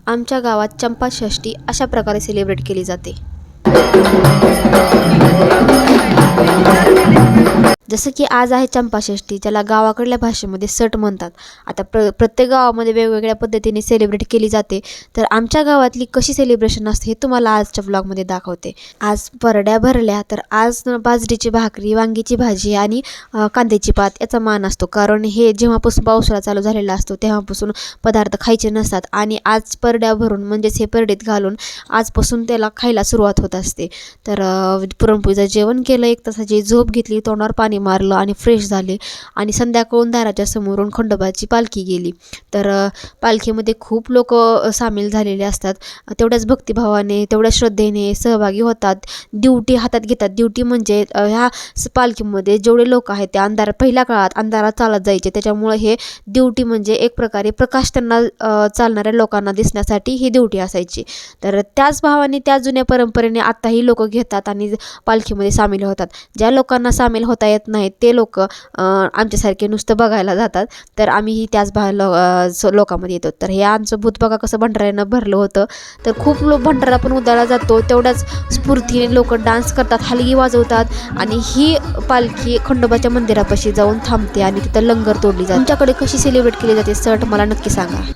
आमच्या गावात चंपाषष्ठी अशा प्रकारे सेलिब्रेट केली जाते। जसं की आज आहे चंपाषष्ठी, ज्याला गावाकडल्या भाषेमध्ये सट म्हणतात। आता प्रत्येक गावामध्ये वेगवेगळ्या पद्धतीने सेलिब्रेट केली जाते। तर आमच्या गावातली कशी सेलिब्रेशन असते हे तुम्हाला आजच्या व्लॉगमध्ये दाखवते। आज परड्या भरल्या, तर आज बाजरीची भाकरी, वांगीची भाजी आणि कांद्याची पात याचा मान असतो, कारण हे जेव्हापासून पावसाळा चालू झालेला असतो तेव्हापासून पदार्थ खायचे नसतात आणि आज परड्या भरून म्हणजेच हे परडीत घालून आजपासून त्याला खायला सुरुवात होत असते। तर पुरणपोळीचं जेवण केलं, 1 तासाची झोप घेतली, तोंडावर पाणी मारलं आणि फ्रेश झाले आणि संध्याकाळून दाराच्या समोरून खंडोबाची पालखी गेली। तर पालखीमध्ये खूप लोक सामील झालेले असतात। तेवढ्याच भक्तिभावाने, तेवढ्या श्रद्धेने सहभागी होतात, ड्युटी हातात घेतात। ड्युटी म्हणजे ह्या पालखीमध्ये जेवढे लोक आहेत ते पहिल्या काळात अंधारात चालत जायचे, त्याच्यामुळे हे ड्युटी म्हणजे एक प्रकारे प्रकाश त्यांना चालणाऱ्या लोकांना दिसण्यासाठी ही ड्युटी असायची। तर त्याच भावाने, त्या जुन्या परंपरेने आत्ताही लोक घेतात आणि पालखीमध्ये सामील होतात। ज्या लोकांना सामील होता येत नाही ते लोक आमच्यासारखे नुसतं बघायला जातात। तर आम्हीही त्याच लोकांमध्ये येतो। तर हे आमचं भूत बघा कसं भंडाऱ्यानं भरलं होतं। तर खूप भंडारा पण उधळला जातो, तेवढ्याच स्फूर्तीने लोक डान्स करतात, हलगी वाजवतात आणि ही पालखी खंडोबाच्या मंदिरापाशी जाऊन थांबते आणि तिथं लंगर तोडली जाते। तुमच्याकडे कशी सेलिब्रेट केली जाते सट मला नक्की सांगा।